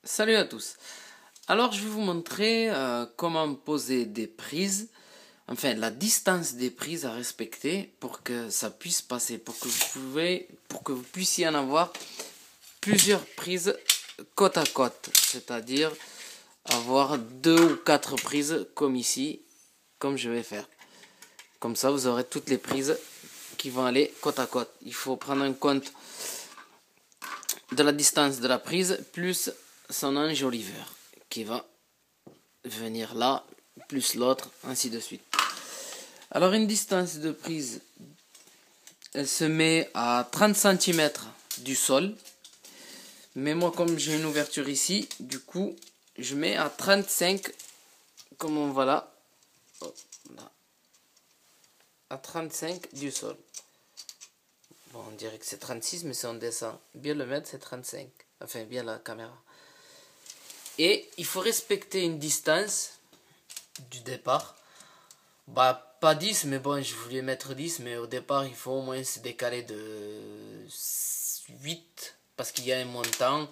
Salut à tous. Alors je vais vous montrer comment poser des prises, enfin la distance des prises à respecter pour que ça puisse passer, pour que vous puissiez en avoir plusieurs prises côte à côte, c'est-à-dire avoir 2 ou 4 prises comme ici, comme je vais faire. Comme ça vous aurez toutes les prises qui vont aller côte à côte. Il faut prendre en compte de la distance de la prise plus son enjoliveur qui va venir là plus l'autre, ainsi de suite. Alors une distance de prise, elle se met à 30 cm du sol, mais moi comme j'ai une ouverture ici, du coup je mets à 35, comme on voit là, à 35 du sol. Bon, on dirait que c'est 36, mais si on descend bien le mètre, c'est 35. Enfin, bien la caméra. Et il faut respecter une distance du départ. Bah, pas 10, mais bon, je voulais mettre 10, mais au départ, il faut au moins se décaler de 8, parce qu'il y a un montant. Il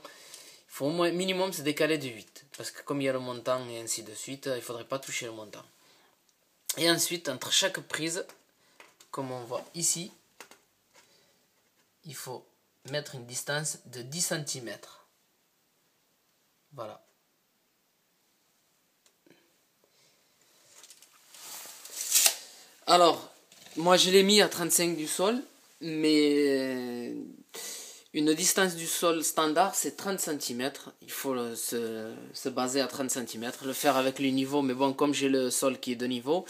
faut au moins minimum se décaler de 8, parce que comme il y a le montant et ainsi de suite, il ne faudrait pas toucher le montant. Et ensuite, entre chaque prise, comme on voit ici, il faut mettre une distance de 10 cm. Voilà. Alors, moi je l'ai mis à 35 du sol, mais une distance du sol standard c'est 30 cm. Il faut se baser à 30 cm, le faire avec le niveau, mais bon, comme j'ai le sol qui est de niveau,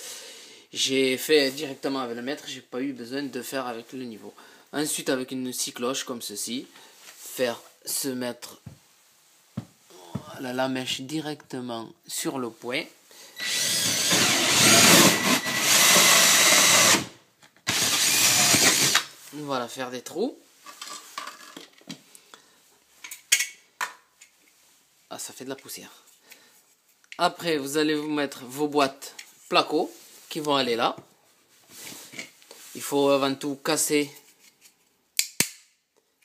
j'ai fait directement avec le mètre, j'ai pas eu besoin de faire avec le niveau. Ensuite, avec une scie cloche comme ceci, faire se mettre la mèche directement sur le point. Voilà, faire des trous. Ah, ça fait de la poussière. Après, vous allez vous mettre vos boîtes placo qui vont aller là. Il faut avant tout casser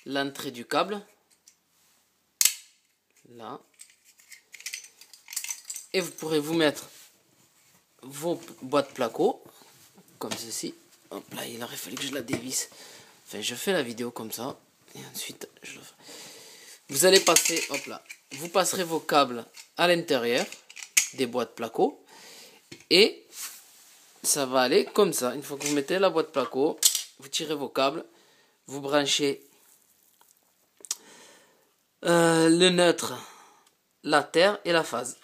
l'entrée du câble. Là. Et vous pourrez vous mettre vos boîtes placo comme ceci. Hop là, il aurait fallu que je la dévisse. Enfin, je fais la vidéo comme ça. Et ensuite, je le ferai. Vous allez passer, hop là. Vous passerez vos câbles à l'intérieur des boîtes placo. Et ça va aller comme ça. Une fois que vous mettez la boîte placo, vous tirez vos câbles. Vous branchez le neutre, la terre et la phase.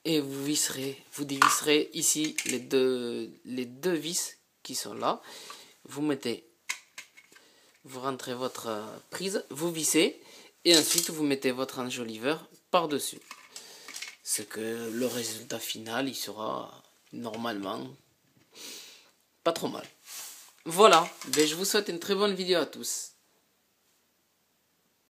Et vous dévisserez ici les deux vis qui sont là. Vous rentrez votre prise, vous vissez et ensuite vous mettez votre enjoliveur par-dessus. Ce que le résultat final, il sera normalement pas trop mal. Voilà, je vous souhaite une très bonne vidéo à tous.